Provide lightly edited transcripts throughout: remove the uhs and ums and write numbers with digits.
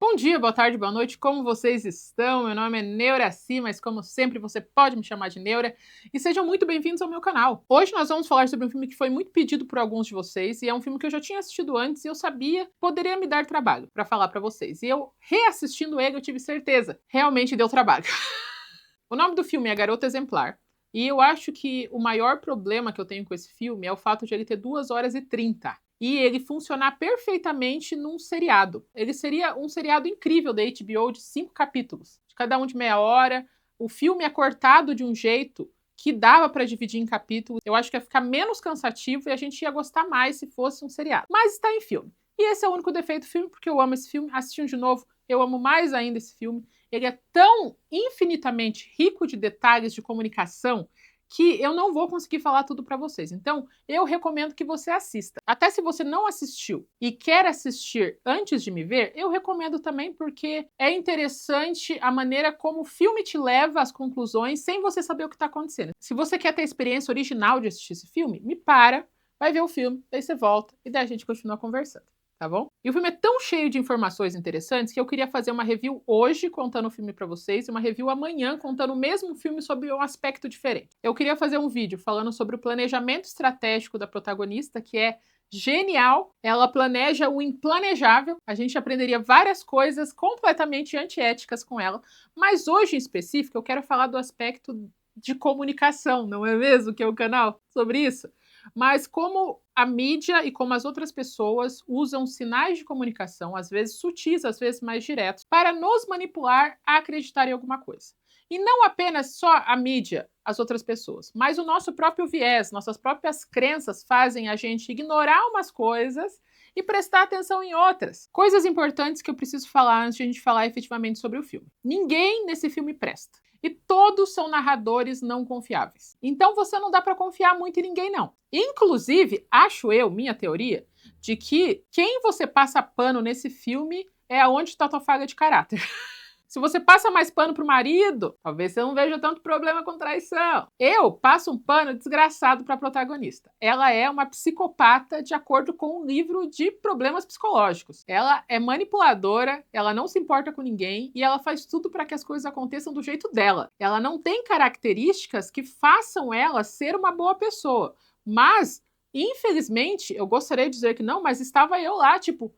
Bom dia, boa tarde, boa noite, como vocês estão? Meu nome é Neuraci, mas como sempre você pode me chamar de Neura, e sejam muito bem-vindos ao meu canal. Hoje nós vamos falar sobre um filme que foi muito pedido por alguns de vocês, e é um filme que eu já tinha assistido antes e eu sabia que poderia me dar trabalho para falar para vocês. E eu, reassistindo ele, eu tive certeza, realmente deu trabalho. O nome do filme é Garota Exemplar, e eu acho que o maior problema que eu tenho com esse filme é o fato de ele ter 2 horas e 30. E ele funcionar perfeitamente num seriado. Ele seria um seriado incrível da HBO de 5 capítulos, de cada um de meia hora. O filme é cortado de um jeito que dava para dividir em capítulos. Eu acho que ia ficar menos cansativo e a gente ia gostar mais se fosse um seriado. Mas está em filme. E esse é o único defeito do filme, porque eu amo esse filme. Assistindo de novo, eu amo mais ainda esse filme. Ele é tão infinitamente rico de detalhes de comunicação que eu não vou conseguir falar tudo para vocês. Então, eu recomendo que você assista. Até se você não assistiu e quer assistir antes de me ver, eu recomendo também porque é interessante a maneira como o filme te leva às conclusões sem você saber o que está acontecendo. Se você quer ter a experiência original de assistir esse filme, vai ver o filme, daí você volta e daí a gente continua conversando. Tá bom? E o filme é tão cheio de informações interessantes que eu queria fazer uma review hoje contando o filme pra vocês e uma review amanhã contando o mesmo filme sobre um aspecto diferente. Eu queria fazer um vídeo falando sobre o planejamento estratégico da protagonista, que é genial. Ela planeja o implanejável. A gente aprenderia várias coisas completamente antiéticas com ela. Mas hoje, em específico, eu quero falar do aspecto de comunicação, não é mesmo? Que é o canal sobre isso. Mas como a mídia e como as outras pessoas usam sinais de comunicação, às vezes sutis, às vezes mais diretos, para nos manipular a acreditar em alguma coisa. E não apenas só a mídia, as outras pessoas, mas o nosso próprio viés, nossas próprias crenças fazem a gente ignorar umas coisas e prestar atenção em outras. Coisas importantes que eu preciso falar antes de a gente falar efetivamente sobre o filme. Ninguém nesse filme presta. E todos são narradores não confiáveis. Então você não dá para confiar muito em ninguém, não. Inclusive, acho eu, minha teoria, de que quem você passa pano nesse filme é aonde está a tua falha de caráter. Se você passa mais pano pro marido, talvez você não veja tanto problema com traição. Eu passo um pano desgraçado para a protagonista. Ela é uma psicopata de acordo com um livro de problemas psicológicos. Ela é manipuladora, ela não se importa com ninguém e ela faz tudo para que as coisas aconteçam do jeito dela. Ela não tem características que façam ela ser uma boa pessoa. Mas, infelizmente, eu gostaria de dizer que não, mas estava eu lá, tipo,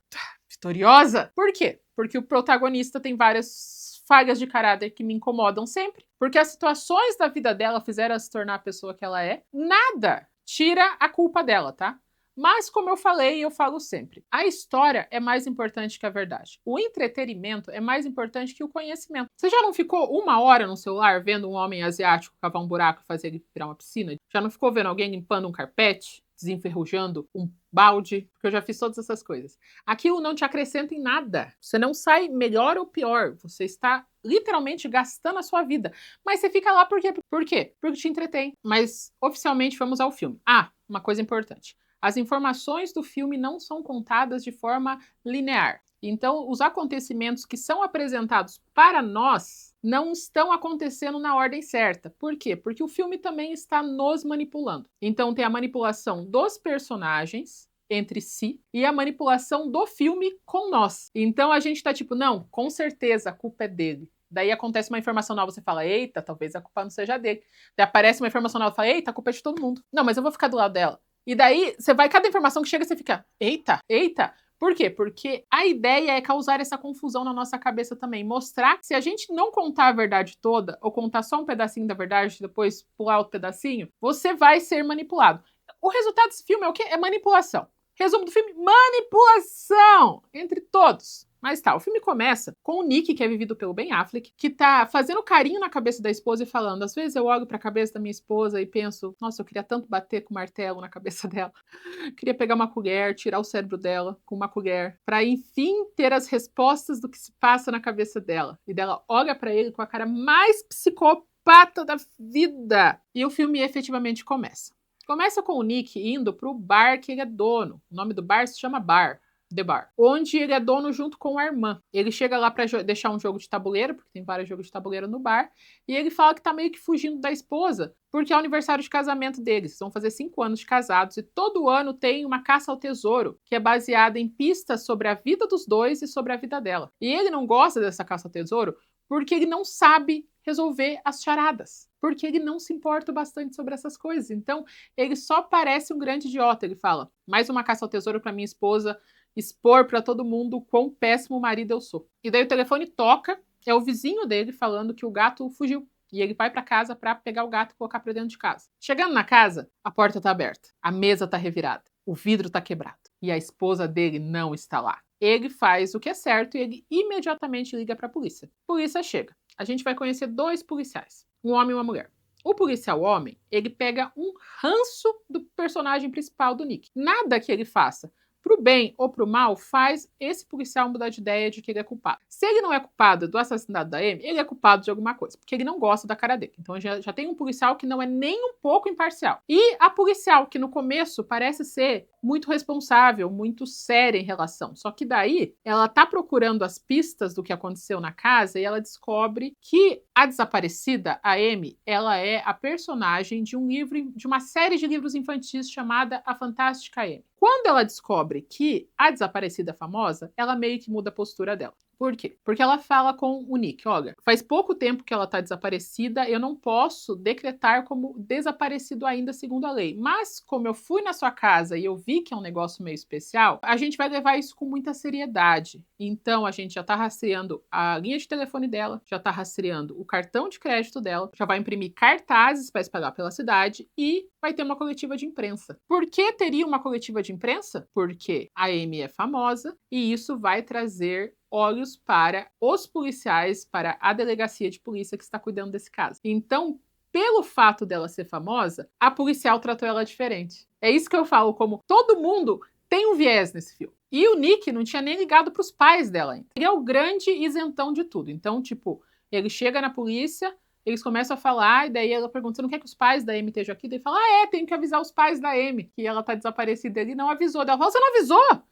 vitoriosa. Por quê? Porque o protagonista tem várias falhas de caráter que me incomodam sempre, porque as situações da vida dela fizeram ela se tornar a pessoa que ela é. Nada tira a culpa dela, tá? Mas, como eu falei e eu falo sempre, a história é mais importante que a verdade. O entretenimento é mais importante que o conhecimento. Você já não ficou 1 hora no celular vendo um homem asiático cavar um buraco e fazer ele virar uma piscina? Já não ficou vendo alguém limpando um carpete? Desenferrujando um balde, porque eu já fiz todas essas coisas. Aquilo não te acrescenta em nada. Você não sai melhor ou pior. Você está literalmente gastando a sua vida. Mas você fica lá por quê? Por quê? Porque te entretém. Mas, oficialmente, vamos ao filme. Ah, uma coisa importante. As informações do filme não são contadas de forma linear. Então, os acontecimentos que são apresentados para nós não estão acontecendo na ordem certa. Por quê? Porque o filme também está nos manipulando. Então tem a manipulação dos personagens entre si e a manipulação do filme com nós. Então a gente tá tipo, não, com certeza a culpa é dele. Daí acontece uma informação nova, você fala, eita, talvez a culpa não seja dele. Daí aparece uma informação nova, fala, eita, a culpa é de todo mundo. Não, mas eu vou ficar do lado dela. E daí, você vai, cada informação que chega, você fica, eita, eita. Por quê? Porque a ideia é causar essa confusão na nossa cabeça também. Mostrar que se a gente não contar a verdade toda, ou contar só um pedacinho da verdade, depois pular outro pedacinho, você vai ser manipulado. O resultado desse filme é o quê? É manipulação. Resumo do filme, manipulação entre todos. Mas tá, o filme começa com o Nick, que é vivido pelo Ben Affleck, que tá fazendo carinho na cabeça da esposa e falando, às vezes eu olho pra cabeça da minha esposa e penso, nossa, eu queria tanto bater com o martelo na cabeça dela. Queria pegar uma colher, tirar o cérebro dela com uma colher, pra enfim ter as respostas do que se passa na cabeça dela. E dela olha pra ele com a cara mais psicopata da vida. E o filme efetivamente começa. Começa com o Nick indo pro bar que ele é dono. O nome do bar se chama Bar. The Bar, onde ele é dono junto com a irmã. Ele chega lá para deixar um jogo de tabuleiro, porque tem vários jogos de tabuleiro no bar, e ele fala que tá meio que fugindo da esposa, porque é o aniversário de casamento deles. Vão fazer 5 anos de casados e todo ano tem uma caça ao tesouro, que é baseada em pistas sobre a vida dos dois e sobre a vida dela. E ele não gosta dessa caça ao tesouro porque ele não sabe resolver as charadas, porque ele não se importa bastante sobre essas coisas. Então, ele só parece um grande idiota. Ele fala, mais uma caça ao tesouro para minha esposa expor para todo mundo o quão péssimo marido eu sou. E daí o telefone toca, é o vizinho dele falando que o gato fugiu. E ele vai para casa para pegar o gato e colocar para dentro de casa. Chegando na casa, a porta tá aberta, a mesa tá revirada, o vidro tá quebrado e a esposa dele não está lá. Ele faz o que é certo e ele imediatamente liga para a polícia. A polícia chega. A gente vai conhecer 2 policiais, um homem e uma mulher. O policial homem, ele pega um ranço do personagem principal do Nick. Nada que ele faça pro bem ou pro mal, faz esse policial mudar de ideia de que ele é culpado. Se ele não é culpado do assassinato da Amy, ele é culpado de alguma coisa, porque ele não gosta da cara dele. Então já tem um policial que não é nem um pouco imparcial. E a policial, que no começo parece ser muito responsável, muito séria em relação. Só que daí, ela tá procurando as pistas do que aconteceu na casa e ela descobre que a desaparecida, a Amy, ela é a personagem de um livro, de uma série de livros infantis chamada A Fantástica Amy. Quando ela descobre que a desaparecida é famosa, ela meio que muda a postura dela. Por quê? Porque ela fala com o Nick, olha, faz pouco tempo que ela tá desaparecida, eu não posso decretar como desaparecido ainda segundo a lei. Mas como eu fui na sua casa e eu vi que é um negócio meio especial, a gente vai levar isso com muita seriedade. Então a gente já tá rastreando a linha de telefone dela, já tá rastreando o cartão de crédito dela, já vai imprimir cartazes para espalhar pela cidade e vai ter uma coletiva de imprensa. Por que teria uma coletiva de imprensa? Porque a Amy é famosa e isso vai trazer olhos para os policiais, para a delegacia de polícia que está cuidando desse caso. Então, pelo fato dela ser famosa, a policial tratou ela diferente. É isso que eu falo, como todo mundo tem um viés nesse filme. E o Nick não tinha nem ligado para os pais dela ainda. Ele é o grande isentão de tudo. Então, tipo, ele chega na polícia, eles começam a falar, e daí ela pergunta, você não quer que os pais da Amy estejam aqui? Daí ele fala, tenho que avisar os pais da Amy, que ela tá desaparecida. Ele não avisou. Daí ela fala, você não avisou?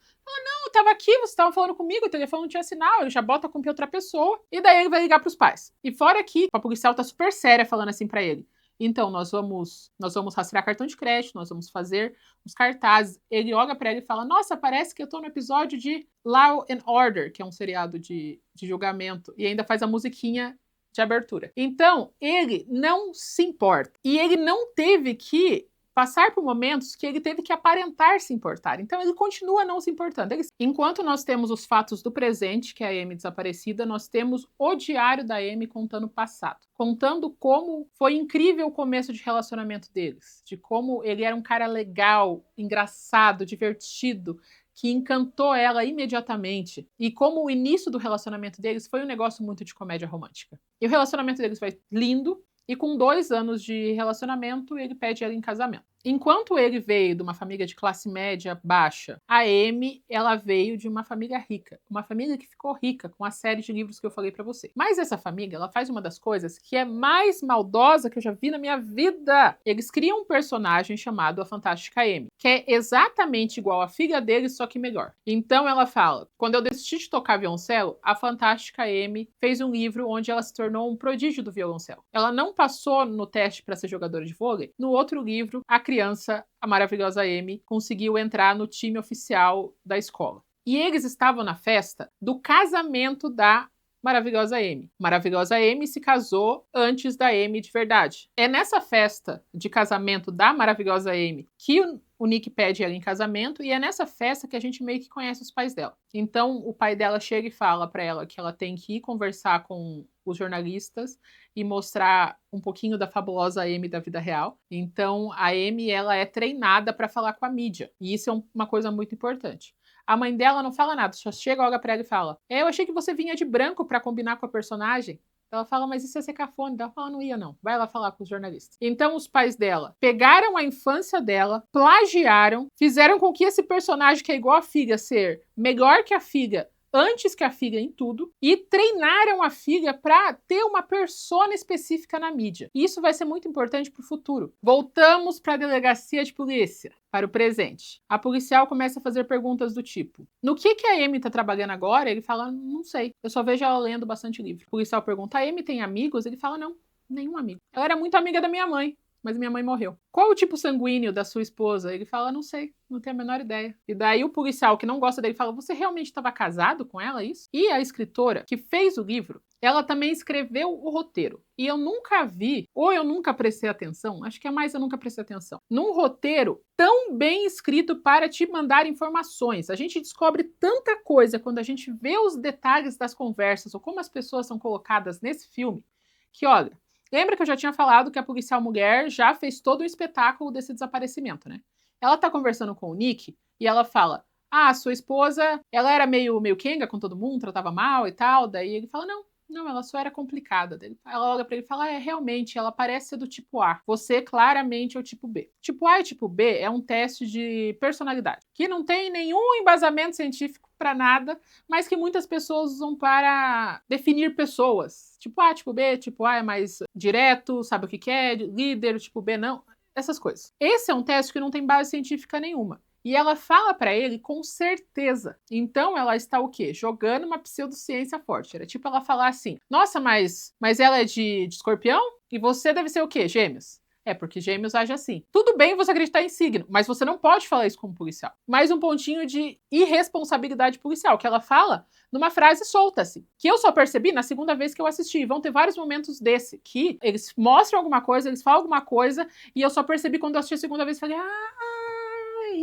Eu tava aqui, você tava falando comigo, o telefone não tinha sinal, ele já bota a culpa em outra pessoa, e daí ele vai ligar pros pais. E fora que a policial tá super séria falando assim pra ele. Então, nós vamos rastrear cartão de crédito, nós vamos fazer os cartazes. Ele olha pra ela e fala, nossa, parece que eu tô no episódio de Law and Order, que é um seriado de julgamento, e ainda faz a musiquinha de abertura. Então, ele não se importa. E ele não teve que passar por momentos que ele teve que aparentar se importar. Então ele continua não se importando. Enquanto nós temos os fatos do presente, que é a Amy desaparecida, nós temos o diário da Amy contando o passado. Contando como foi incrível o começo de relacionamento deles. De como ele era um cara legal, engraçado, divertido, que encantou ela imediatamente. E como o início do relacionamento deles foi um negócio muito de comédia romântica. E o relacionamento deles vai lindo. E com 2 anos de relacionamento, ele pede ela em casamento. Enquanto ele veio de uma família de classe média baixa, a Amy, ela veio de uma família rica. Uma família que ficou rica com a série de livros que eu falei pra você. Mas essa família, ela faz uma das coisas que é mais maldosa que eu já vi na minha vida. Eles criam um personagem chamado a Fantástica Amy, que é exatamente igual à filha dele, só que melhor. Então ela fala, quando eu decidi de tocar violoncelo, a Fantástica Amy fez um livro onde ela se tornou um prodígio do violoncelo. Ela não passou no teste para ser jogadora de vôlei. No outro livro, a criança, a maravilhosa Amy, conseguiu entrar no time oficial da escola. E eles estavam na festa do casamento da maravilhosa Amy. Maravilhosa Amy se casou antes da Amy de verdade. É nessa festa de casamento da maravilhosa Amy que o Nick pede ela em casamento e é nessa festa que a gente meio que conhece os pais dela. Então o pai dela chega e fala pra ela que ela tem que ir conversar com os jornalistas e mostrar um pouquinho da fabulosa Amy da vida real. Então a Amy, ela é treinada para falar com a mídia. E isso é uma coisa muito importante. A mãe dela não fala nada, só chega, olha pra ela e fala, eu achei que você vinha de branco pra combinar com a personagem. Ela fala, mas isso ia ser cafona. Ela fala, não ia não, vai lá falar com os jornalistas. Então os pais dela pegaram a infância dela, plagiaram, fizeram com que esse personagem que é igual a filha ser melhor que a filha antes que a filha em tudo e treinaram a filha para ter uma persona específica na mídia. E isso vai ser muito importante para o futuro. Voltamos para a delegacia de polícia, para o presente. A policial começa a fazer perguntas do tipo: no que a Amy tá trabalhando agora? Ele fala: não sei, eu só vejo ela lendo bastante livro. O policial pergunta: a Amy tem amigos? Ele fala: não, nenhum amigo. Ela era muito amiga da minha mãe, mas minha mãe morreu. Qual o tipo sanguíneo da sua esposa? Ele fala: não sei, não tenho a menor ideia. E daí o policial que não gosta dele fala: você realmente estava casado com ela, isso? E a escritora que fez o livro, ela também escreveu o roteiro. E eu nunca vi, ou eu nunca prestei atenção, acho que é mais eu nunca prestei atenção, num roteiro tão bem escrito para te mandar informações. A gente descobre tanta coisa quando a gente vê os detalhes das conversas ou como as pessoas são colocadas nesse filme, que olha, lembra que eu já tinha falado que a policial mulher já fez todo o espetáculo desse desaparecimento, né? Ela tá conversando com o Nick e ela fala: ah, sua esposa, ela era meio Kenga com todo mundo, tratava mal e tal. Daí ele fala: não, ela só era complicada. Ela olha pra ele e fala: é, realmente, ela parece ser do tipo A. Você claramente é o tipo B. Tipo A e tipo B é um teste de personalidade, que não tem nenhum embasamento científico pra nada, mas que muitas pessoas usam para definir pessoas. Tipo A, tipo B, tipo A é mais direto, sabe o que quer, líder, tipo B não, essas coisas. Esse é um teste que não tem base científica nenhuma. E ela fala pra ele com certeza. Então ela está o quê? Jogando uma pseudociência forte. Era tipo ela falar assim: nossa, mas ela é de escorpião? E você deve ser o quê? Gêmeos? É, porque gêmeos age assim. Tudo bem você acreditar em signo, mas você não pode falar isso como policial. Mais um pontinho de irresponsabilidade policial, que ela fala numa frase solta, assim, que eu só percebi na segunda vez que eu assisti. Vão ter vários momentos desse, que eles mostram alguma coisa, eles falam alguma coisa, e eu só percebi quando eu assisti a segunda vez e falei: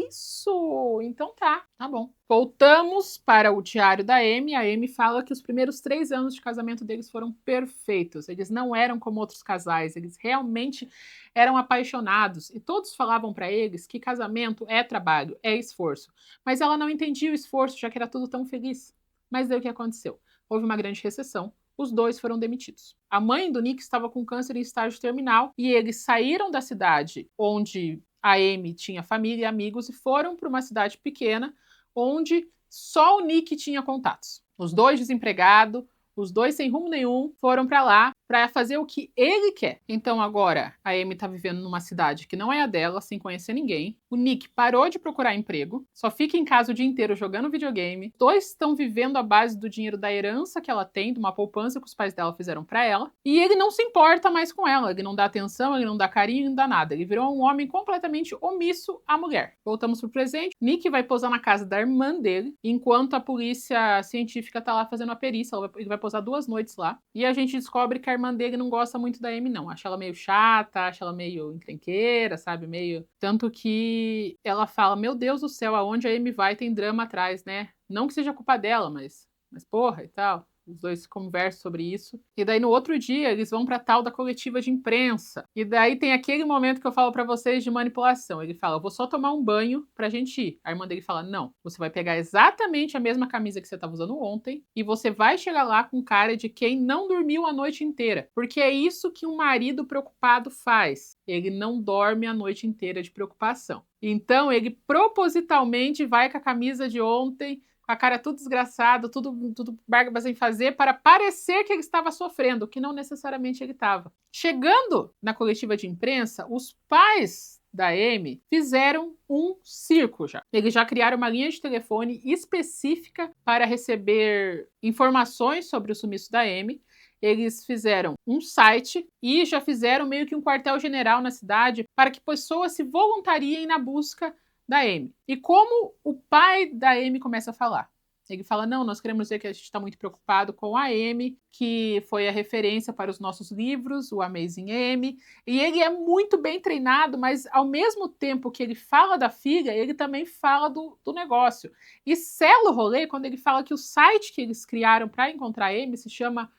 isso! Então tá bom. Voltamos para o diário da Amy. A Amy fala que os primeiros 3 anos de casamento deles foram perfeitos. Eles não eram como outros casais, eles realmente eram apaixonados. E todos falavam para eles que casamento é trabalho, é esforço. Mas ela não entendia o esforço, já que era tudo tão feliz. Mas daí o que aconteceu? Houve uma grande recessão. Os dois foram demitidos. A mãe do Nick estava com câncer em estágio terminal e eles saíram da cidade onde a Amy tinha família e amigos e foram para uma cidade pequena onde só o Nick tinha contatos. Os dois desempregados, os dois sem rumo nenhum, foram para lá para fazer o que ele quer. Então agora a Amy tá vivendo numa cidade que não é a dela, sem conhecer ninguém. O Nick parou de procurar emprego, só fica em casa o dia inteiro jogando videogame. Os dois estão vivendo à base do dinheiro da herança que ela tem, de uma poupança que os pais dela fizeram para ela. E ele não se importa mais com ela, ele não dá atenção, ele não dá carinho, não dá nada. Ele virou um homem completamente omisso à mulher. Voltamos pro presente. Nick vai posar na casa da irmã dele, enquanto a polícia científica tá lá fazendo a perícia. Ele vai posar 2 noites lá. E a gente descobre que a irmã dele não gosta muito da Amy, não. Acha ela meio chata, acha ela meio encrenqueira, sabe? Meio... Tanto que ela fala: meu Deus do céu, aonde a Amy vai tem drama atrás, né? Não que seja culpa dela, mas porra e tal. Os dois conversam sobre isso. E daí no outro dia eles vão pra tal da coletiva de imprensa. E daí tem aquele momento que eu falo pra vocês de manipulação. Ele fala: eu vou só tomar um banho pra gente ir. A irmã dele fala: não, você vai pegar exatamente a mesma camisa que você tava usando ontem e você vai chegar lá com cara de quem não dormiu a noite inteira. Porque é isso que um marido preocupado faz. Ele não dorme a noite inteira de preocupação. Então ele propositalmente vai com a camisa de ontem, a cara tudo desgraçado, tudo barba sem fazer, para parecer que ele estava sofrendo, o que não necessariamente ele estava. Chegando na coletiva de imprensa, os pais da Amy fizeram um circo já. Eles já criaram uma linha de telefone específica para receber informações sobre o sumiço da Amy. Eles fizeram um site e já fizeram meio que um quartel-general na cidade para que pessoas se voluntariem na busca da Amy. E como o pai da Amy começa a falar? Ele fala: não, nós queremos dizer que a gente está muito preocupado com a Amy, que foi a referência para os nossos livros, o Amazing Amy. E ele é muito bem treinado, mas ao mesmo tempo que ele fala da filha, ele também fala do negócio. E sela o rolê quando ele fala que o site que eles criaram para encontrar a Amy se chama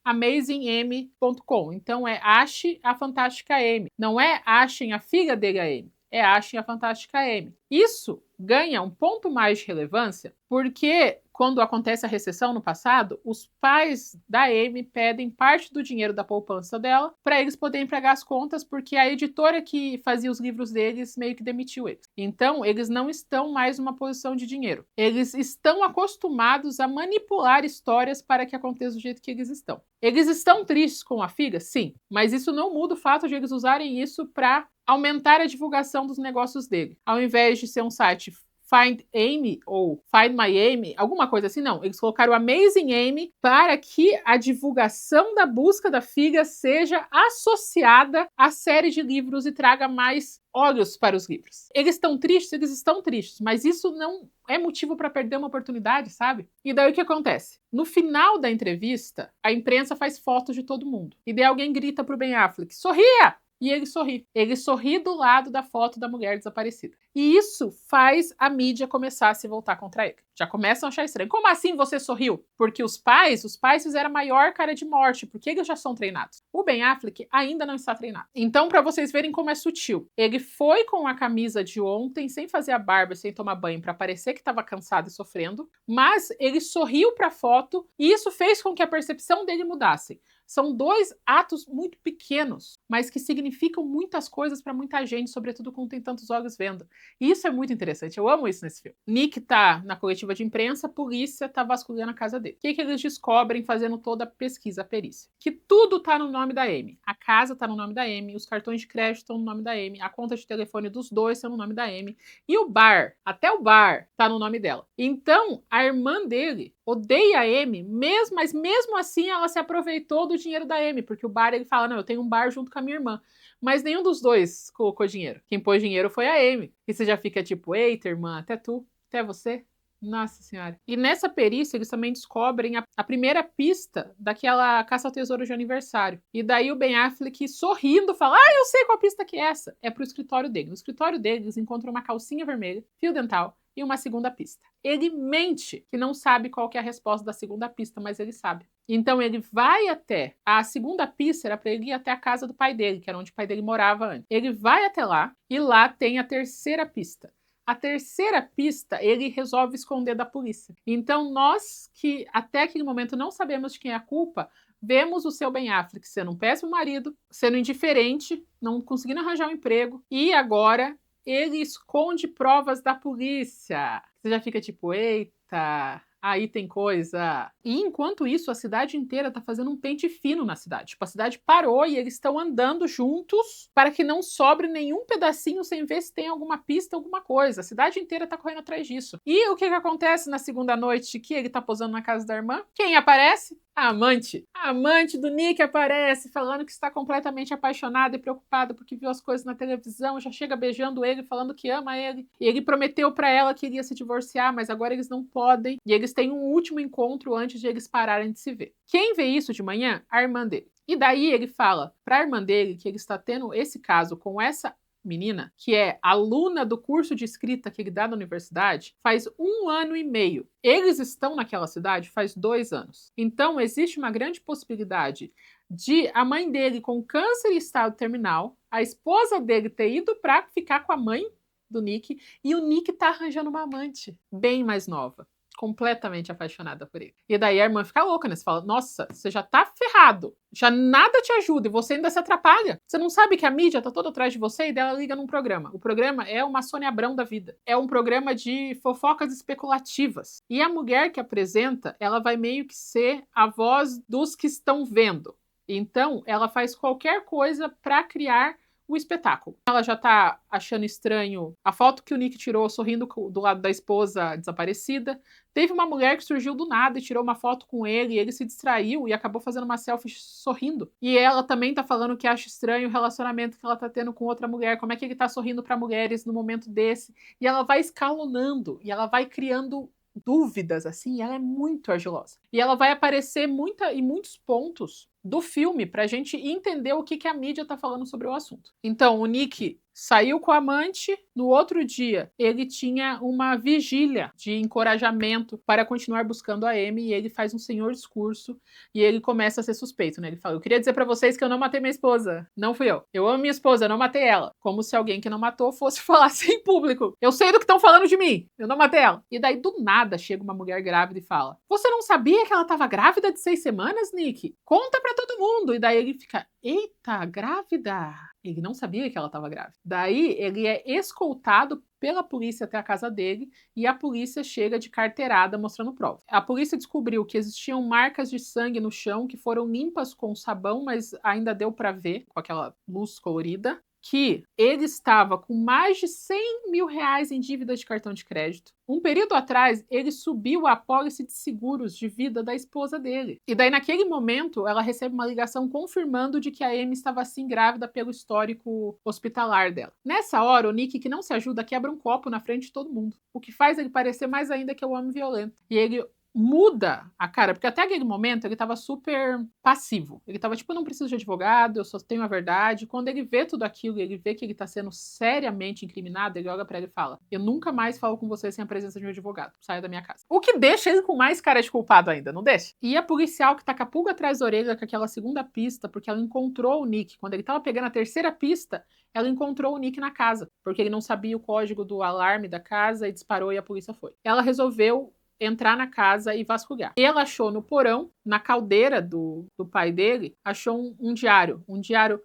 findamazingamy.com. Então é ache a fantástica Amy. Não é achem a filha dele, a Amy. É achem a fantástica Amy. Isso ganha um ponto mais de relevância porque quando acontece a recessão no passado, os pais da Amy pedem parte do dinheiro da poupança dela para eles poderem pagar as contas, porque a editora que fazia os livros deles meio que demitiu eles. Então, eles não estão mais numa posição de dinheiro. Eles estão acostumados a manipular histórias para que aconteça do jeito que eles estão. Eles estão tristes com a filha? Sim, mas isso não muda o fato de eles usarem isso para aumentar a divulgação dos negócios dele. Ao invés de ser um site Find Amy ou Find My Amy, alguma coisa assim, não. Eles colocaram Amazing Amy para que a divulgação da busca da filha seja associada à série de livros e traga mais olhos para os livros. Eles estão tristes, mas isso não é motivo para perder uma oportunidade, sabe? E daí o que acontece? No final da entrevista, a imprensa faz fotos de todo mundo. E daí alguém grita pro Ben Affleck, sorria! E ele sorri. Ele sorri do lado da foto da mulher desaparecida. E isso faz a mídia começar a se voltar contra ele. Já começam a achar estranho. Como assim você sorriu? Porque os pais fizeram a maior cara de morte, porque eles já são treinados. O Ben Affleck ainda não está treinado. Então, para vocês verem como é sutil, ele foi com a camisa de ontem, sem fazer a barba, sem tomar banho, para parecer que estava cansado e sofrendo, mas ele sorriu para a foto e isso fez com que a percepção dele mudasse. São dois atos muito pequenos, mas que significam muitas coisas para muita gente, sobretudo quando tem tantos olhos vendo. E isso é muito interessante, eu amo isso nesse filme. Nick tá na coletiva de imprensa, a polícia tá vasculhando a casa dele. O que eles descobrem fazendo toda a pesquisa, a perícia? Que tudo tá no nome da Amy. A casa tá no nome da Amy, os cartões de crédito estão no nome da Amy, a conta de telefone dos dois estão no nome da Amy, e o bar, até o bar, tá no nome dela. Então, a irmã dele odeia a Amy, mas mesmo assim ela se aproveitou do dinheiro da Amy, porque o bar, ele fala, não, eu tenho um bar junto com a minha irmã. Mas nenhum dos dois colocou dinheiro. Quem pôs dinheiro foi a Amy. E você já fica tipo, eita, irmã, até tu, até você. Nossa senhora. E nessa perícia, eles também descobrem a primeira pista daquela caça ao tesouro de aniversário. E daí o Ben Affleck, sorrindo, fala, eu sei qual pista que é essa. É pro escritório dele. No escritório dele, eles encontram uma calcinha vermelha, fio dental e uma segunda pista. Ele mente que não sabe qual que é a resposta da segunda pista, mas ele sabe. Então ele vai até a segunda pista, era para ele ir até a casa do pai dele, que era onde o pai dele morava antes. Ele vai até lá e lá tem a terceira pista. A terceira pista, ele resolve esconder da polícia. Então nós que até aquele momento não sabemos de quem é a culpa, vemos o seu Ben Affleck sendo um péssimo marido, sendo indiferente, não conseguindo arranjar um emprego e agora ele esconde provas da polícia. Você já fica tipo, eita, aí tem coisa. E enquanto isso, a cidade inteira tá fazendo um pente fino na cidade. Tipo, a cidade parou e eles estão andando juntos para que não sobre nenhum pedacinho sem ver se tem alguma pista, alguma coisa. A cidade inteira tá correndo atrás disso. E o que acontece na segunda noite que ele tá posando na casa da irmã? Quem aparece? A amante. A amante do Nick aparece falando que está completamente apaixonada e preocupada porque viu as coisas na televisão, já chega beijando ele, falando que ama ele. E ele prometeu para ela que iria se divorciar, mas agora eles não podem. E eles têm um último encontro antes de eles pararem de se ver. Quem vê isso de manhã? A irmã dele. E daí ele fala para a irmã dele que ele está tendo esse caso com essa menina, que é aluna do curso de escrita que ele dá na universidade, faz 1 ano e meio. Eles estão naquela cidade faz 2 anos. Então, existe uma grande possibilidade de a mãe dele com câncer em estado terminal, a esposa dele ter ido para ficar com a mãe do Nick, e o Nick tá arranjando uma amante bem mais nova. Completamente apaixonada por ele. E daí a irmã fica louca, né? Você fala, nossa, você já tá ferrado. Já nada te ajuda e você ainda se atrapalha. Você não sabe que a mídia tá toda atrás de você e dela liga num programa. O programa é uma Sônia Abrão da vida. É um programa de fofocas especulativas. E a mulher que apresenta, ela vai meio que ser a voz dos que estão vendo. Então, ela faz qualquer coisa pra criar o espetáculo. Ela já tá achando estranho a foto que o Nick tirou sorrindo do lado da esposa desaparecida. Teve uma mulher que surgiu do nada e tirou uma foto com ele, e ele se distraiu e acabou fazendo uma selfie sorrindo. E ela também tá falando que acha estranho o relacionamento que ela tá tendo com outra mulher, como é que ele tá sorrindo para mulheres no momento desse. E ela vai escalonando, e ela vai criando dúvidas, assim, ela é muito argilosa. E ela vai aparecer em muitos pontos do filme pra gente entender o que a mídia tá falando sobre o assunto. Então, o Nick saiu com a amante, no outro dia ele tinha uma vigília de encorajamento para continuar buscando a Amy, e ele faz um senhor discurso e ele começa a ser suspeito, né? Ele fala: eu queria dizer pra vocês que eu não matei minha esposa, não fui eu. Eu amo minha esposa, eu não matei ela. Como se alguém que não matou fosse falar assim em público. Eu sei do que estão falando de mim, eu não matei ela. E daí do nada chega uma mulher grávida e fala: você não sabia que ela estava grávida de 6 semanas, Nick? Conta pra todo mundo. E daí ele fica: eita, grávida? Ele não sabia que ela estava grávida. Daí ele é escoltado pela polícia até a casa dele e a polícia chega de carteirada mostrando prova. A polícia descobriu que existiam marcas de sangue no chão que foram limpas com sabão, mas ainda deu para ver com aquela luz colorida que ele estava com mais de 100 mil reais em dívida de cartão de crédito. Um período atrás, ele subiu a apólice de seguros de vida da esposa dele. E daí, naquele momento, ela recebe uma ligação confirmando de que a Amy estava assim grávida pelo histórico hospitalar dela. Nessa hora, o Nick, que não se ajuda, quebra um copo na frente de todo mundo. O que faz ele parecer mais ainda que é um homem violento. E ele muda a cara, porque até aquele momento ele tava super passivo. Ele tava tipo, eu não preciso de advogado, eu só tenho a verdade. Quando ele vê tudo aquilo, ele vê que ele tá sendo seriamente incriminado, ele olha pra ele e fala: eu nunca mais falo com você sem a presença de um advogado. Saia da minha casa. O que deixa ele com mais cara de culpado ainda, não deixa? E a policial que tá com a pulga atrás da orelha com aquela segunda pista, porque ela encontrou o Nick. Quando ele tava pegando a terceira pista, ela encontrou o Nick na casa, porque ele não sabia o código do alarme da casa e disparou e a polícia foi. Ela resolveu entrar na casa e vasculhar. Ela achou no porão, na caldeira do pai dele, achou um diário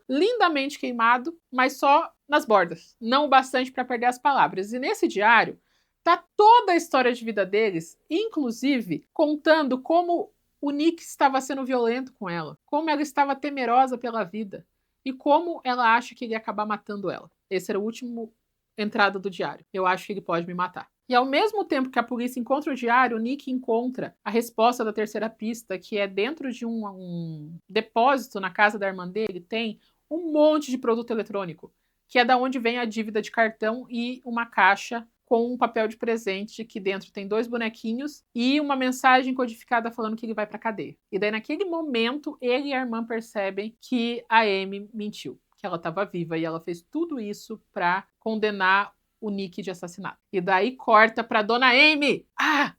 lindamente queimado, mas só nas bordas, não o bastante para perder as palavras. E nesse diário tá toda a história de vida deles, inclusive contando como o Nick estava sendo violento com ela, como ela estava temerosa pela vida e como ela acha que ele ia acabar matando ela. Esse era o último entrada do diário. Eu acho que ele pode me matar. E ao mesmo tempo que a polícia encontra o diário, o Nick encontra a resposta da terceira pista, que é dentro de um depósito na casa da irmã dele, tem um monte de produto eletrônico, que é da onde vem a dívida de cartão e uma caixa com um papel de presente que dentro tem 2 bonequinhos e uma mensagem codificada falando que ele vai pra cadeia. E daí naquele momento, ele e a irmã percebem que a Amy mentiu, que ela estava viva e ela fez tudo isso pra condenar o Nick de assassinato. E daí corta pra Dona Amy.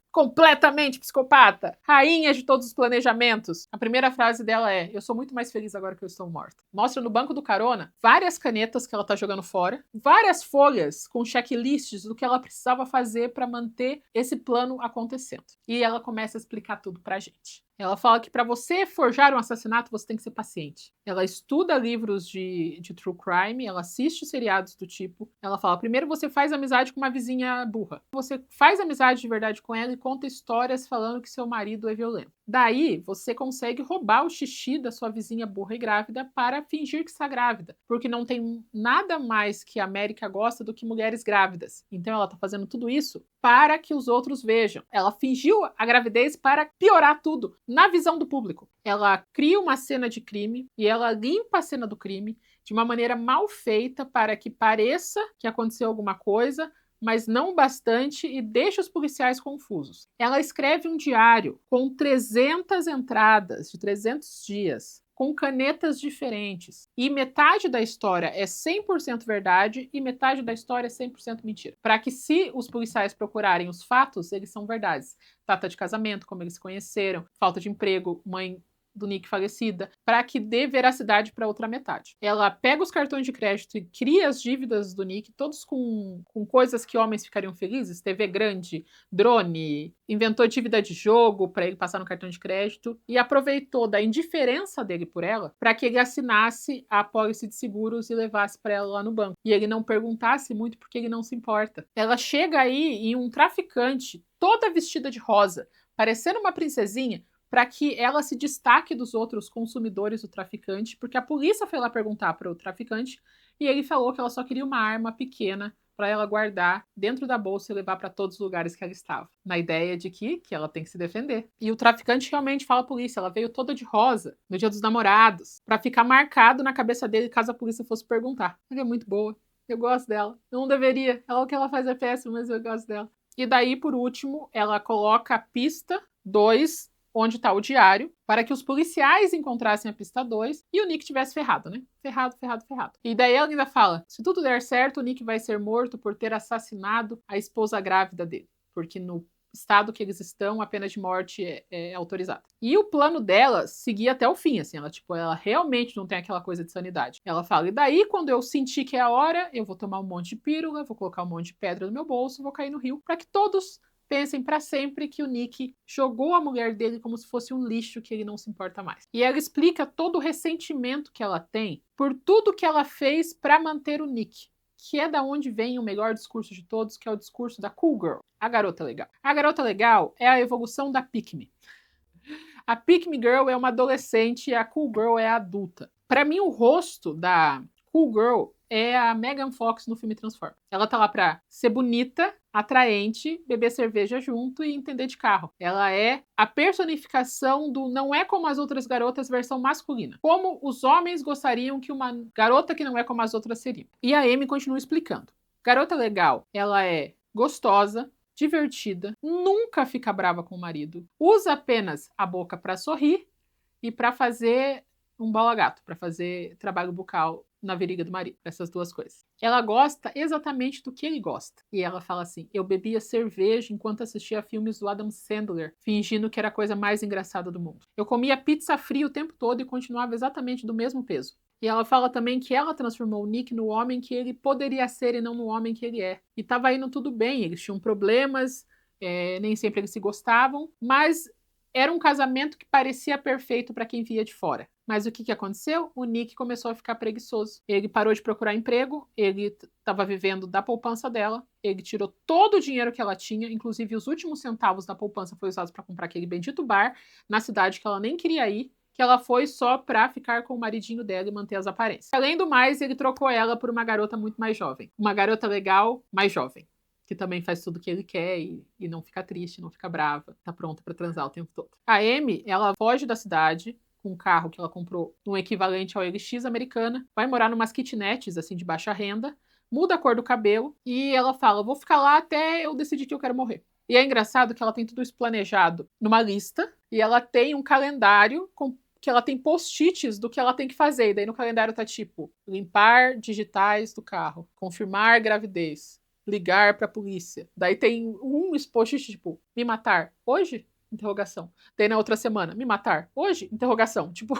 Completamente psicopata. Rainha de todos os planejamentos. A primeira frase dela é: eu sou muito mais feliz agora que eu estou morta. Mostra no banco do carona várias canetas que ela tá jogando fora, várias folhas com checklists do que ela precisava fazer para manter esse plano acontecendo. E ela começa a explicar tudo pra gente. Ela fala que para você forjar um assassinato, você tem que ser paciente. Ela estuda livros de true crime, ela assiste seriados do tipo. Ela fala: primeiro você faz amizade com uma vizinha burra. Você faz amizade de verdade com ela e conta histórias falando que seu marido é violento. Daí, você consegue roubar o xixi da sua vizinha burra e grávida para fingir que está grávida. Porque não tem nada mais que a América gosta do que mulheres grávidas. Então ela está fazendo tudo isso para que os outros vejam. Ela fingiu a gravidez para piorar tudo na visão do público. Ela cria uma cena de crime e ela limpa a cena do crime de uma maneira mal feita para que pareça que aconteceu alguma coisa, mas não bastante, e deixa os policiais confusos. Ela escreve um diário com 300 entradas de 300 dias, com canetas diferentes. E metade da história é 100% verdade e metade da história é 100% mentira. Para que, se os policiais procurarem os fatos, eles são verdades. Data de casamento, como eles se conheceram, falta de emprego, mãe do Nick falecida, para que dê veracidade para outra metade. Ela pega os cartões de crédito e cria as dívidas do Nick, todos com coisas que homens ficariam felizes, TV grande, drone, inventou dívida de jogo para ele passar no cartão de crédito e aproveitou da indiferença dele por ela para que ele assinasse a apólice de seguros e levasse para ela lá no banco. E ele não perguntasse muito porque ele não se importa. Ela chega aí em um traficante toda vestida de rosa, parecendo uma princesinha, para que ela se destaque dos outros consumidores do traficante, porque a polícia foi lá perguntar para o traficante e ele falou que ela só queria uma arma pequena para ela guardar dentro da bolsa e levar para todos os lugares que ela estava, na ideia de que ela tem que se defender. E o traficante realmente fala à polícia, ela veio toda de rosa no Dia dos Namorados, para ficar marcado na cabeça dele caso a polícia fosse perguntar. Ela é muito boa, eu gosto dela. Eu não deveria, o que ela faz é péssimo, mas eu gosto dela. E daí, por último, ela coloca a pista 2 onde está o diário, para que os policiais encontrassem a pista 2 e o Nick tivesse ferrado, né? Ferrado. E daí ela ainda fala, se tudo der certo, o Nick vai ser morto por ter assassinado a esposa grávida dele, porque no estado que eles estão, a pena de morte é autorizada. E o plano dela seguia até o fim, assim, ela realmente não tem aquela coisa de sanidade. Ela fala, e daí quando eu sentir que é a hora, eu vou tomar um monte de pílula, vou colocar um monte de pedra no meu bolso, vou cair no rio, para que todos pensem para sempre que o Nick jogou a mulher dele como se fosse um lixo que ele não se importa mais. E ela explica todo o ressentimento que ela tem por tudo que ela fez para manter o Nick, que é da onde vem o melhor discurso de todos, que é o discurso da Cool Girl, a garota legal. A garota legal é a evolução da Pick Me. A Pick Me Girl é uma adolescente e a Cool Girl é a adulta. Para mim, o rosto da Cool Girl é a Megan Fox no filme Transformers. Ela tá lá pra ser bonita, atraente, beber cerveja junto e entender de carro. Ela é a personificação do não é como as outras garotas versão masculina. Como os homens gostariam que uma garota que não é como as outras seria. E a Amy continua explicando. Garota legal, ela é gostosa, divertida, nunca fica brava com o marido, usa apenas a boca para sorrir e para fazer um bola-gato, para fazer trabalho bucal na virilha do marido, essas duas coisas. Ela gosta exatamente do que ele gosta. E ela fala assim, eu bebia cerveja enquanto assistia filmes do Adam Sandler, fingindo que era a coisa mais engraçada do mundo. Eu comia pizza fria o tempo todo e continuava exatamente do mesmo peso. E ela fala também que ela transformou o Nick no homem que ele poderia ser e não no homem que ele é. E tava indo tudo bem, eles tinham problemas, nem sempre eles se gostavam, mas era um casamento que parecia perfeito para quem via de fora. Mas o que aconteceu? O Nick começou a ficar preguiçoso. Ele parou de procurar emprego, ele estava vivendo da poupança dela, ele tirou todo o dinheiro que ela tinha, inclusive os últimos centavos da poupança foi usados para comprar aquele bendito bar na cidade que ela nem queria ir, que ela foi só para ficar com o maridinho dela e manter as aparências. Além do mais, ele trocou ela por uma garota muito mais jovem. Uma garota legal, mais jovem, que também faz tudo o que ele quer e não fica triste, não fica brava, tá pronta para transar o tempo todo. A Amy, ela foge da cidade com um carro que ela comprou um equivalente ao LX americana, vai morar numas kitnets, assim, de baixa renda, muda a cor do cabelo e ela fala, vou ficar lá até eu decidir que eu quero morrer. E é engraçado que ela tem tudo isso planejado numa lista e ela tem um calendário que ela tem post-its do que ela tem que fazer. E daí no calendário tá tipo, limpar digitais do carro, confirmar gravidez, ligar pra polícia. Daí tem um post-it tipo, me matar hoje? Interrogação. Daí na outra semana, me matar hoje? Interrogação. Tipo,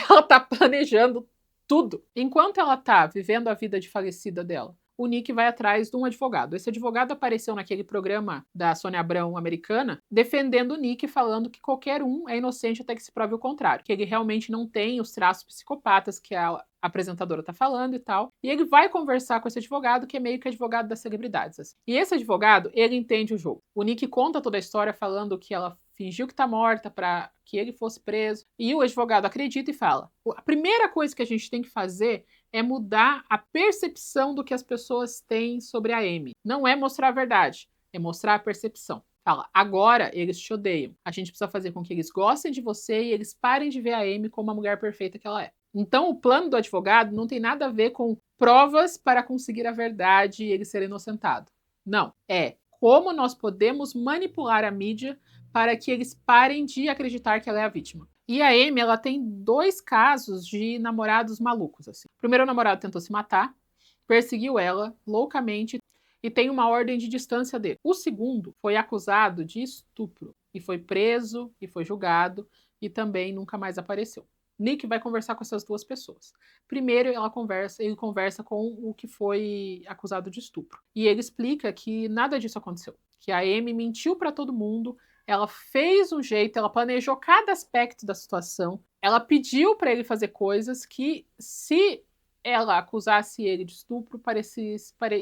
ela tá planejando tudo. Enquanto ela tá vivendo a vida de falecida dela, o Nick vai atrás de um advogado. Esse advogado apareceu naquele programa da Sônia Abrão americana, defendendo o Nick, falando que qualquer um é inocente até que se prove o contrário, que ele realmente não tem os traços psicopatas que a apresentadora tá falando e tal. E ele vai conversar com esse advogado, que é meio que advogado das celebridades. Assim. E esse advogado, ele entende o jogo. O Nick conta toda a história falando que ela fingiu que tá morta para que ele fosse preso. E o advogado acredita e fala: a primeira coisa que a gente tem que fazer é mudar a percepção do que as pessoas têm sobre a Amy. Não é mostrar a verdade, é mostrar a percepção. Fala, agora eles te odeiam. A gente precisa fazer com que eles gostem de você e eles parem de ver a Amy como a mulher perfeita que ela é. Então, o plano do advogado não tem nada a ver com provas para conseguir a verdade e ele ser inocentado. Não, é como nós podemos manipular a mídia para que eles parem de acreditar que ela é a vítima. E a Amy, ela tem 2 casos de namorados malucos, assim. O primeiro namorado tentou se matar, perseguiu ela loucamente e tem uma ordem de distância dele. O segundo foi acusado de estupro e foi preso e foi julgado e também nunca mais apareceu. Nick vai conversar com essas 2 pessoas. Primeiro, ele conversa com o que foi acusado de estupro. E ele explica que nada disso aconteceu. Que a Amy mentiu para todo mundo, ela fez um jeito, ela planejou cada aspecto da situação, ela pediu para ele fazer coisas que, se ela acusasse ele de estupro,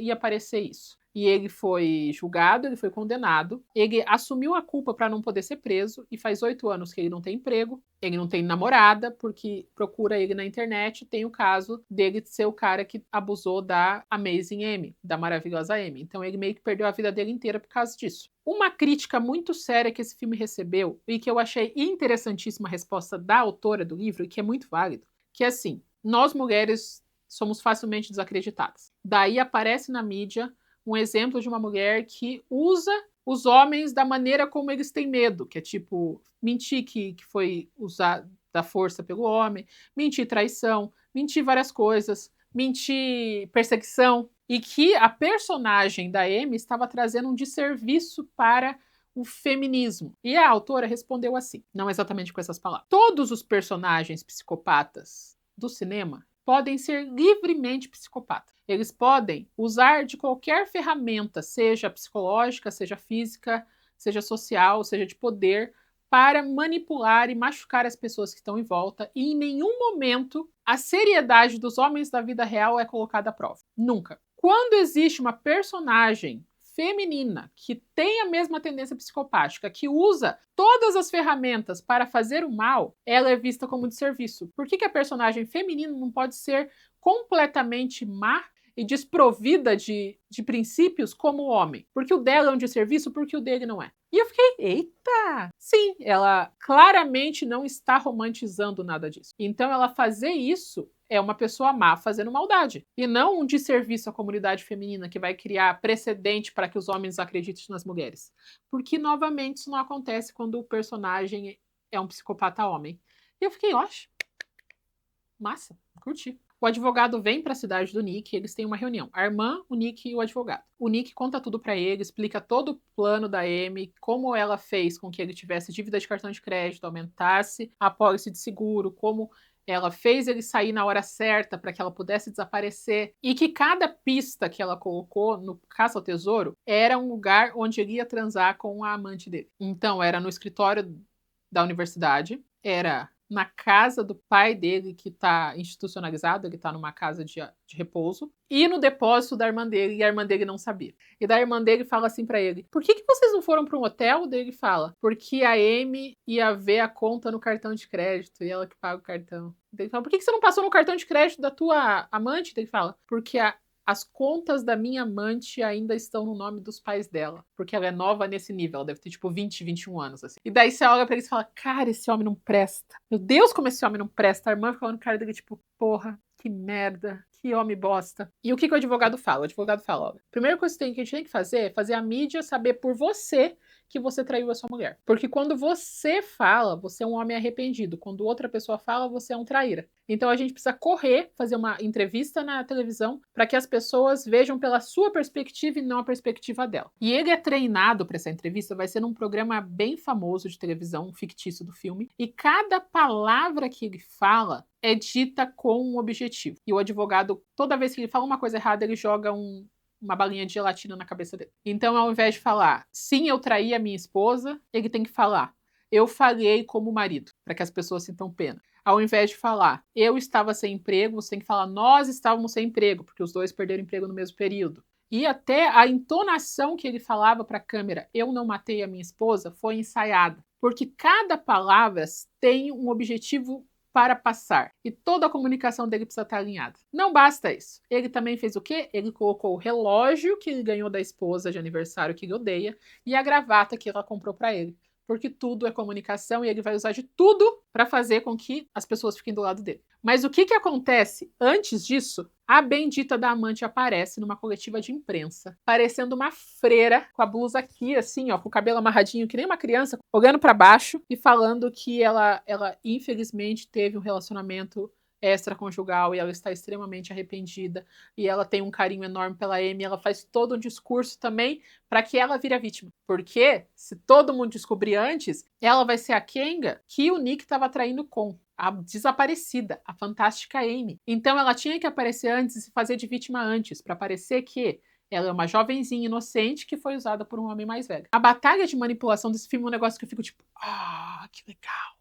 ia parecer isso. E ele foi julgado, ele foi condenado, ele assumiu a culpa para não poder ser preso e faz 8 anos que ele não tem emprego, ele não tem namorada, porque procura ele na internet, tem o caso dele ser o cara que abusou da Amazing Amy, da maravilhosa Amy. Então ele meio que perdeu a vida dele inteira por causa disso. Uma crítica muito séria que esse filme recebeu e que eu achei interessantíssima a resposta da autora do livro, e que é muito válido, que é assim, nós mulheres somos facilmente desacreditadas. Daí aparece na mídia um exemplo de uma mulher que usa os homens da maneira como eles têm medo, que é tipo, mentir que foi usar da força pelo homem, mentir traição, mentir várias coisas, mentir perseguição, e que a personagem da Amy estava trazendo um desserviço para o feminismo. E a autora respondeu assim, não exatamente com essas palavras: todos os personagens psicopatas do cinema podem ser livremente psicopatas. Eles podem usar de qualquer ferramenta, seja psicológica, seja física, seja social, seja de poder, para manipular e machucar as pessoas que estão em volta, e em nenhum momento a seriedade dos homens da vida real é colocada à prova. Nunca. Quando existe uma personagem feminina que tem a mesma tendência psicopática, que usa todas as ferramentas para fazer o mal, ela é vista como desserviço. Por que a personagem feminina não pode ser completamente má e desprovida de princípios como o homem? Porque o dela é um desserviço, porque o dele não é. E eu fiquei, eita! Sim, ela claramente não está romantizando nada disso. Então ela fazer isso é uma pessoa má fazendo maldade. E não um desserviço à comunidade feminina que vai criar precedente para que os homens acreditem nas mulheres. Porque, novamente, isso não acontece quando o personagem é um psicopata homem. E eu fiquei, oxe, massa, curti. O advogado vem para a cidade do Nick e eles têm uma reunião. A irmã, o Nick e o advogado. O Nick conta tudo para ele, explica todo o plano da Amy, como ela fez com que ele tivesse dívida de cartão de crédito, aumentasse a pólice de seguro, como ela fez ele sair na hora certa para que ela pudesse desaparecer, e que cada pista que ela colocou no Caça ao Tesouro era um lugar onde ele ia transar com a amante dele. Então era no escritório da universidade, era na casa do pai dele, que está institucionalizado, ele está numa casa de repouso, e no depósito da irmã dele, e a irmã dele não sabia. E da irmã dele fala assim pra ele: por que vocês não foram para um hotel? Daí ele fala: porque a Amy ia ver a conta no cartão de crédito, e ela que paga o cartão. Daí ele fala: por que você não passou no cartão de crédito da tua amante? Daí ele fala: porque as contas da minha amante ainda estão no nome dos pais dela. Porque ela é nova nesse nível. Ela deve ter, tipo, 20, 21 anos, assim. E daí você olha pra ele e fala: cara, esse homem não presta. Meu Deus, como esse homem não presta. A irmã fica olhando cara dele, tipo, porra, que merda. Que homem bosta. E o que o advogado fala? O advogado fala: olha, a primeira coisa que a gente tem que fazer é fazer a mídia saber por você que você traiu a sua mulher. Porque quando você fala, você é um homem arrependido. Quando outra pessoa fala, você é um traíra. Então a gente precisa correr, fazer uma entrevista na televisão para que as pessoas vejam pela sua perspectiva e não a perspectiva dela. E ele é treinado para essa entrevista, vai ser num programa bem famoso de televisão, um fictício do filme, e cada palavra que ele fala é dita com um objetivo. E o advogado, toda vez que ele fala uma coisa errada, ele joga uma balinha de gelatina na cabeça dele. Então, ao invés de falar, sim, eu traí a minha esposa, ele tem que falar, eu falhei como marido, para que as pessoas sintam pena. Ao invés de falar, eu estava sem emprego, você tem que falar, nós estávamos sem emprego, porque os dois perderam emprego no mesmo período. E até a entonação que ele falava para a câmera, eu não matei a minha esposa, foi ensaiada. Porque cada palavra tem um objetivo para passar. E toda a comunicação dele precisa estar alinhada. Não basta isso. Ele também fez o quê? Ele colocou o relógio que ele ganhou da esposa de aniversário que ele odeia e a gravata que ela comprou para ele. Porque tudo é comunicação e ele vai usar de tudo para fazer com que as pessoas fiquem do lado dele. Mas o que acontece antes disso? A bendita da amante aparece numa coletiva de imprensa, parecendo uma freira, com a blusa aqui, assim, ó, com o cabelo amarradinho, que nem uma criança, olhando para baixo e falando que ela infelizmente teve um relacionamento extraconjugal e ela está extremamente arrependida e ela tem um carinho enorme pela Amy, ela faz todo um discurso também para que ela vire a vítima. Porque se todo mundo descobrir antes, ela vai ser a Kenga que o Nick estava traindo com a desaparecida, a fantástica Amy. Então ela tinha que aparecer antes e se fazer de vítima antes, para parecer que ela é uma jovenzinha inocente que foi usada por um homem mais velho. A batalha de manipulação desse filme é um negócio que eu fico tipo, que legal,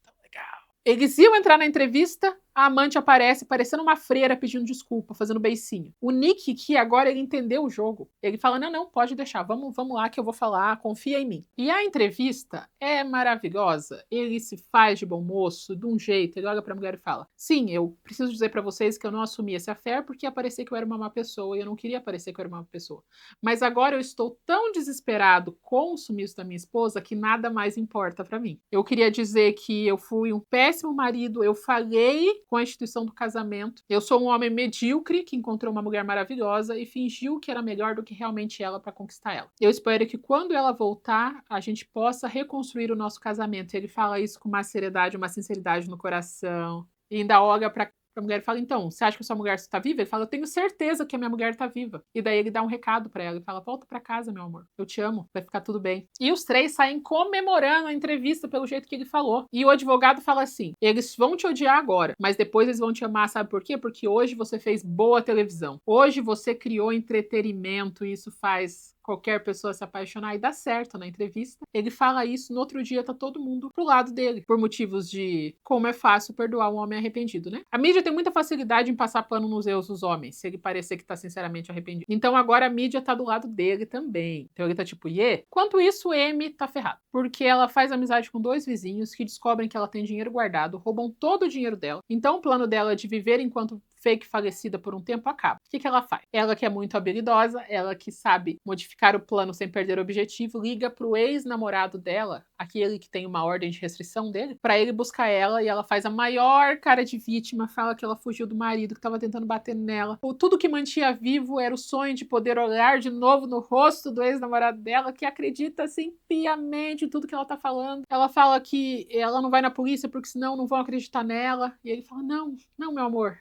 tão legal. Eles iam entrar na entrevista, a amante aparece parecendo uma freira pedindo desculpa, fazendo beicinho. O Nick, que agora ele entendeu o jogo, ele fala, não, pode deixar, vamos lá que eu vou falar, confia em mim. E a entrevista é maravilhosa, ele se faz de bom moço, de um jeito, ele olha pra mulher e fala, sim, eu preciso dizer pra vocês que eu não assumi esse affair porque ia parecer que eu era uma má pessoa e eu não queria parecer que eu era uma má pessoa. Mas agora eu estou tão desesperado com o sumiço da minha esposa que nada mais importa pra mim. Eu queria dizer que eu fui um péssimo marido, eu falhei com a instituição do casamento. Eu sou um homem medíocre que encontrou uma mulher maravilhosa e fingiu que era melhor do que realmente ela para conquistar ela. Eu espero que quando ela voltar, a gente possa reconstruir o nosso casamento. Ele fala isso com uma seriedade, uma sinceridade no coração. E ainda olha pra mulher e fala, então, você acha que a sua mulher está viva? Ele fala, eu tenho certeza que a minha mulher está viva. E daí ele dá um recado para ela e fala, volta para casa, meu amor. Eu te amo, vai ficar tudo bem. E os três saem comemorando a entrevista pelo jeito que ele falou. E o advogado fala assim, eles vão te odiar agora, mas depois eles vão te amar, sabe por quê? Porque hoje você fez boa televisão. Hoje você criou entretenimento e isso faz qualquer pessoa se apaixonar, e dá certo na entrevista. Ele fala isso, no outro dia tá todo mundo pro lado dele, por motivos de como é fácil perdoar um homem arrependido, né? A mídia tem muita facilidade em passar pano nos erros dos homens, se ele parecer que tá sinceramente arrependido. Então agora a mídia tá do lado dele também. Então ele tá tipo, yeah. Enquanto isso, Amy tá ferrada, porque ela faz amizade com dois vizinhos que descobrem que ela tem dinheiro guardado, roubam todo o dinheiro dela. Então o plano dela de viver enquanto fake falecida por um tempo acaba. O que ela faz? Ela que é muito habilidosa, ela que sabe modificar o plano sem perder o objetivo, liga pro ex-namorado dela, aquele que tem uma ordem de restrição dele, pra ele buscar ela, e ela faz a maior cara de vítima, fala que ela fugiu do marido que tava tentando bater nela. Tudo que mantinha vivo era o sonho de poder olhar de novo no rosto do ex-namorado dela, que acredita assim piamente em tudo que ela tá falando. Ela fala que ela não vai na polícia porque senão não vão acreditar nela, e ele fala, não, meu amor.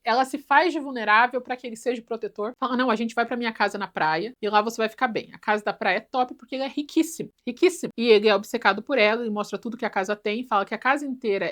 Ela se faz de vulnerável para que ele seja o protetor. Fala, não, a gente vai para minha casa na praia e lá você vai ficar bem. A casa da praia é top porque ele é riquíssimo, riquíssimo. E ele é obcecado por ela e mostra tudo que a casa tem. Fala que a casa inteira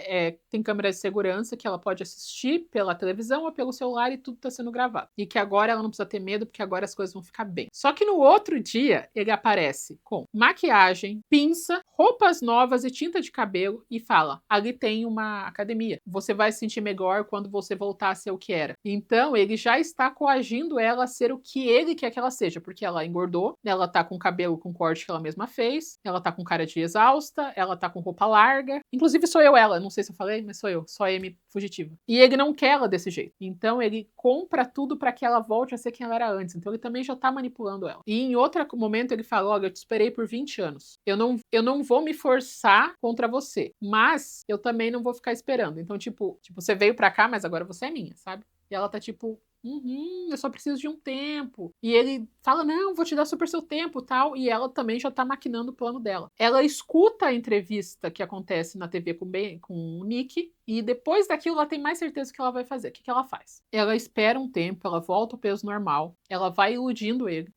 tem câmeras de segurança que ela pode assistir pela televisão ou pelo celular e tudo tá sendo gravado. E que agora ela não precisa ter medo porque agora as coisas vão ficar bem. Só que no outro dia ele aparece com maquiagem, pinça, roupas novas e tinta de cabelo e fala, ali tem uma academia. Você vai se sentir melhor quando você voltar a ser o que era. Então, ele já está coagindo ela a ser o que ele quer que ela seja, porque ela engordou, ela tá com cabelo com corte que ela mesma fez, ela tá com cara de exausta, ela tá com roupa larga. Inclusive, sou eu ela, não sei se eu falei, mas sou eu, só a Amy fugitiva. E ele não quer ela desse jeito. Então, ele compra tudo para que ela volte a ser quem ela era antes. Então, ele também já tá manipulando ela. E em outro momento, ele fala, olha, eu te esperei por 20 anos. Eu não vou me forçar contra você, mas eu também não vou ficar esperando. Então, tipo, você veio pra cá, mas agora você é minha, sabe? E ela tá tipo, eu só preciso de um tempo. E ele fala, não, vou te dar super seu tempo, tal. E ela também já tá maquinando o plano dela. Ela escuta a entrevista que acontece na TV com o Nick. E depois daquilo, ela tem mais certeza do que ela vai fazer. O que ela faz? Ela espera um tempo, ela volta ao peso normal. Ela vai iludindo ele,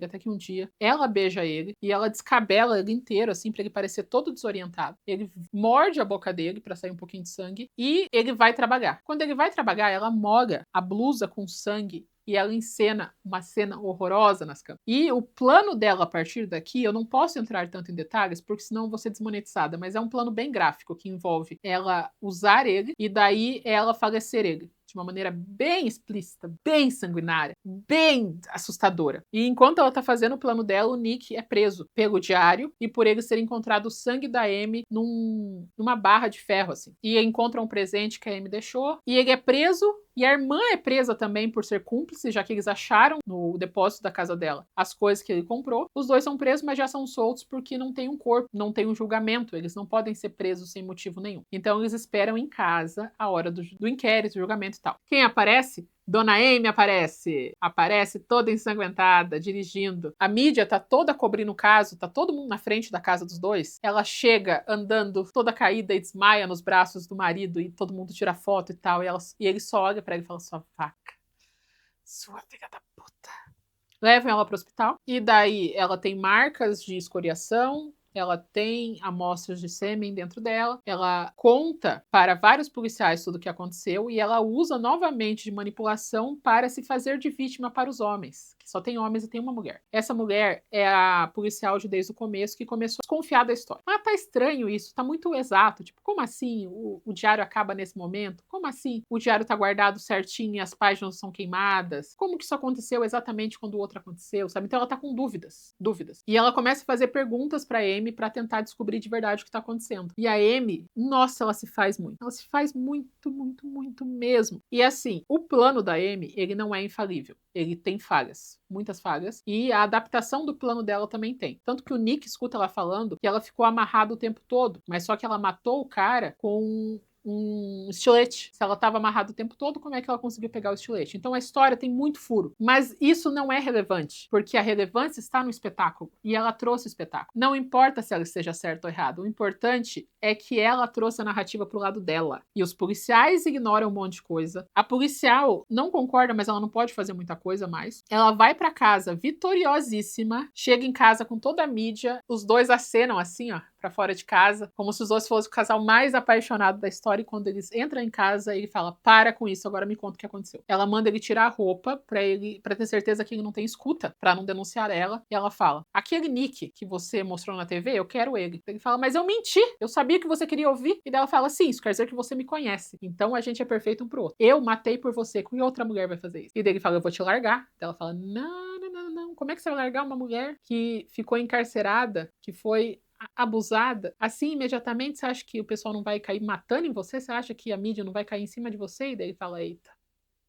até que um dia ela beija ele e ela descabela ele inteiro, assim, pra ele parecer todo desorientado. Ele morde a boca dele pra sair um pouquinho de sangue e ele vai trabalhar. Quando ele vai trabalhar, ela molha a blusa com sangue e ela encena uma cena horrorosa nas câmeras. E o plano dela a partir daqui, eu não posso entrar tanto em detalhes, porque senão eu vou ser desmonetizada, mas é um plano bem gráfico, que envolve ela usar ele e daí ela falecer ele. De uma maneira bem explícita, bem sanguinária, bem assustadora. E enquanto ela tá fazendo o plano dela, o Nick é preso pelo diário e por ele ser encontrado o sangue da Amy numa barra de ferro, assim. E encontra um presente que a Amy deixou. E ele é preso e a irmã é presa também por ser cúmplice, já que eles acharam no depósito da casa dela as coisas que ele comprou. Os dois são presos, mas já são soltos porque não tem um corpo, não tem um julgamento. Eles não podem ser presos sem motivo nenhum. Então eles esperam em casa a hora do inquérito, do julgamento e tal. Quem aparece? Dona Amy aparece toda ensanguentada, dirigindo. A mídia tá toda cobrindo o caso, tá todo mundo na frente da casa dos dois. Ela chega andando toda caída e desmaia nos braços do marido e todo mundo tira foto e tal. E ele só olha pra ela e fala, sua vaca, sua filha da puta. Levam ela pro hospital e daí ela tem marcas de escoriação, ela tem amostras de sêmen dentro dela, ela conta para vários policiais tudo o que aconteceu e ela usa novamente de manipulação para se fazer de vítima para os homens, que só tem homens e tem uma mulher. Essa mulher é a policial de desde o começo que começou a desconfiar da história. Mas tá estranho isso, tá muito exato, tipo, como assim o diário acaba nesse momento? Como assim o diário tá guardado certinho e as páginas são queimadas? Como que isso aconteceu exatamente quando o outro aconteceu, sabe? Então ela tá com dúvidas. E ela começa a fazer perguntas pra Amy para tentar descobrir de verdade o que tá acontecendo. E a Amy, nossa, ela se faz muito. Ela se faz muito, muito, muito mesmo. E assim, o plano da Amy, ele não é infalível. Ele tem falhas, muitas falhas, e a adaptação do plano dela também tem. Tanto que o Nick escuta ela falando que ela ficou amarrada o tempo todo, mas só que ela matou o cara com um estilete. Se ela estava amarrada o tempo todo, como é que ela conseguiu pegar o estilete? Então a história tem muito furo. Mas isso não é relevante, porque a relevância está no espetáculo. E ela trouxe o espetáculo. Não importa se ela esteja certa ou errada. O importante é que ela trouxe a narrativa pro lado dela. E os policiais ignoram um monte de coisa. A policial não concorda, mas ela não pode fazer muita coisa mais. Ela vai pra casa vitoriosíssima, chega em casa com toda a mídia, os dois acenam assim, ó, pra fora de casa, como se os dois fossem o casal mais apaixonado da história, e quando eles entram em casa, ele fala, para com isso, agora me conta o que aconteceu. Ela manda ele tirar a roupa pra ter certeza que ele não tem escuta, pra não denunciar ela, e ela fala, aquele Nick que você mostrou na TV, eu quero ele. Ele fala, mas eu menti, eu sabia que você queria ouvir. E daí ela fala, sim, isso quer dizer que você me conhece, então a gente é perfeito um pro outro. Eu matei por você, que outra mulher vai fazer isso? E daí ele fala, eu vou te largar. Daí ela fala, não, como é que você vai largar uma mulher que ficou encarcerada, que foi abusada, assim, imediatamente, você acha que o pessoal não vai cair matando em você? Você acha que a mídia não vai cair em cima de você? E daí ele fala, eita.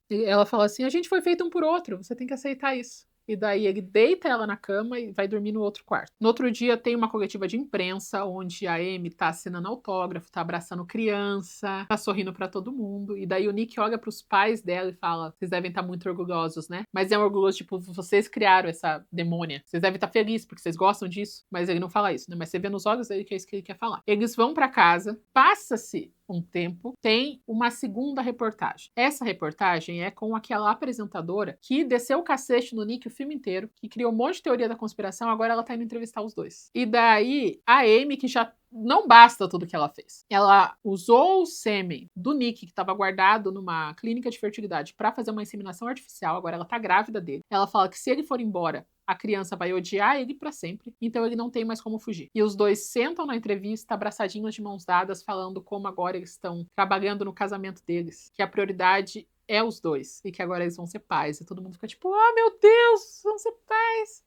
E ela fala assim, a gente foi feito um por outro, você tem que aceitar isso. E daí ele deita ela na cama e vai dormir no outro quarto. No outro dia tem uma coletiva de imprensa, onde a Amy tá assinando autógrafo, tá abraçando criança, tá sorrindo pra todo mundo. E daí o Nick olha pros pais dela e fala, vocês devem estar muito orgulhosos, né? Mas é um orgulhoso, tipo, vocês criaram essa demônia. Vocês devem estar felizes porque vocês gostam disso. Mas ele não fala isso, né? Mas você vê nos olhos dele que é isso que ele quer falar. Eles vão pra casa, passa-se um tempo, tem uma segunda reportagem. Essa reportagem é com aquela apresentadora que desceu o cacete no Nick o filme inteiro, que criou um monte de teoria da conspiração, agora ela tá indo entrevistar os dois. E daí, a Amy, que já não basta tudo que ela fez. Ela usou o sêmen do Nick, que estava guardado numa clínica de fertilidade, para fazer uma inseminação artificial, agora ela tá grávida dele. Ela fala que se ele for embora, a criança vai odiar ele pra sempre, então ele não tem mais como fugir. E os dois sentam na entrevista, abraçadinhos de mãos dadas, falando como agora eles estão trabalhando no casamento deles, que a prioridade é os dois, e que agora eles vão ser pais. E todo mundo fica tipo, oh meu Deus, vão ser pais!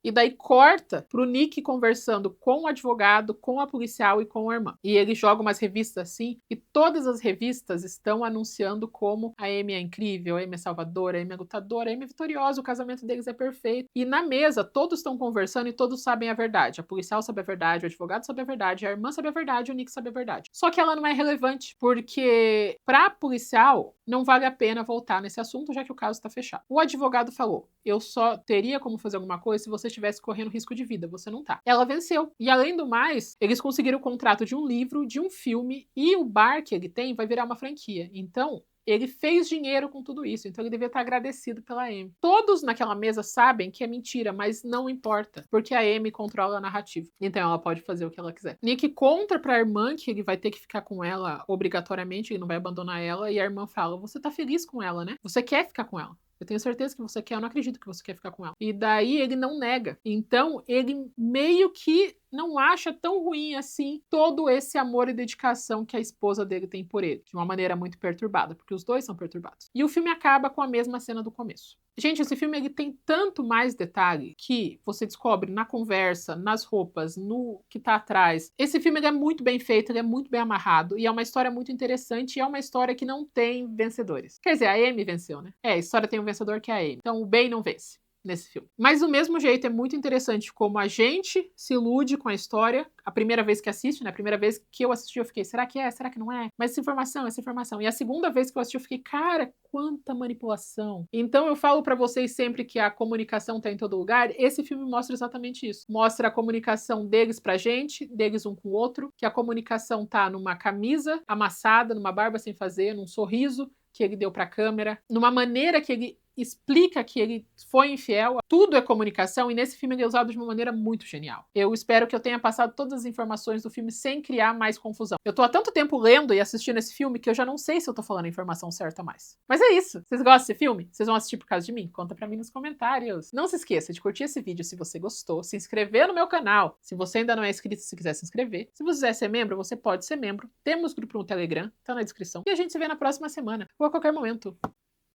E daí corta pro Nick conversando com o advogado, com a policial e com a irmã. E ele joga umas revistas assim, e todas as revistas estão anunciando como a Amy é incrível, a Amy é salvadora, a Amy é lutadora, a Amy é vitoriosa, o casamento deles é perfeito. E na mesa, todos estão conversando e todos sabem a verdade. A policial sabe a verdade, o advogado sabe a verdade, a irmã sabe a verdade, o Nick sabe a verdade. Só que ela não é relevante, porque pra policial não vale a pena voltar nesse assunto, já que o caso está fechado. O advogado falou, eu só teria como fazer alguma coisa se você estivesse correndo risco de vida, você não tá. Ela venceu. E além do mais, eles conseguiram o contrato de um livro, de um filme, e o bar que ele tem vai virar uma franquia. Então, ele fez dinheiro com tudo isso, então ele devia estar agradecido pela Amy. Todos naquela mesa sabem que é mentira, mas não importa, porque a Amy controla a narrativa. Então ela pode fazer o que ela quiser. Nick conta pra irmã que ele vai ter que ficar com ela obrigatoriamente, ele não vai abandonar ela, e a irmã fala, você tá feliz com ela, né? Você quer ficar com ela. Eu tenho certeza que você quer, eu não acredito que você quer ficar com ela. E daí ele não nega. Então ele meio que não acha tão ruim assim todo esse amor e dedicação que a esposa dele tem por ele, de uma maneira muito perturbada, porque os dois são perturbados. E o filme acaba com a mesma cena do começo. Gente, esse filme ele tem tanto mais detalhe que você descobre na conversa, nas roupas, no que tá atrás. Esse filme ele é muito bem feito, ele é muito bem amarrado e é uma história muito interessante e é uma história que não tem vencedores. Quer dizer, a Amy venceu, né? É, a história tem um vencedor que é a Amy. Então o bem não vence nesse filme. Mas do mesmo jeito é muito interessante como a gente se ilude com a história. A primeira vez que assiste, né? A primeira vez que eu assisti eu fiquei, será que é? Será que não é? Mas essa informação, essa informação. E a segunda vez que eu assisti eu fiquei, cara, quanta manipulação. Então eu falo pra vocês sempre que a comunicação tá em todo lugar. Esse filme mostra exatamente isso. Mostra a comunicação deles pra gente, deles um com o outro, que a comunicação tá numa camisa amassada, numa barba sem fazer, num sorriso que ele deu pra câmera, numa maneira que ele explica que ele foi infiel. Tudo é comunicação e nesse filme ele é usado de uma maneira muito genial. Eu espero que eu tenha passado todas as informações do filme sem criar mais confusão. Eu tô há tanto tempo lendo e assistindo esse filme que eu já não sei se eu tô falando a informação certa mais. Mas é isso. Vocês gostam desse filme? Vocês vão assistir por causa de mim? Conta pra mim nos comentários. Não se esqueça de curtir esse vídeo se você gostou, se inscrever no meu canal se você ainda não é inscrito, se quiser se inscrever. Se você quiser ser membro, você pode ser membro. Temos grupo no Telegram, tá na descrição. E a gente se vê na próxima semana ou a qualquer momento.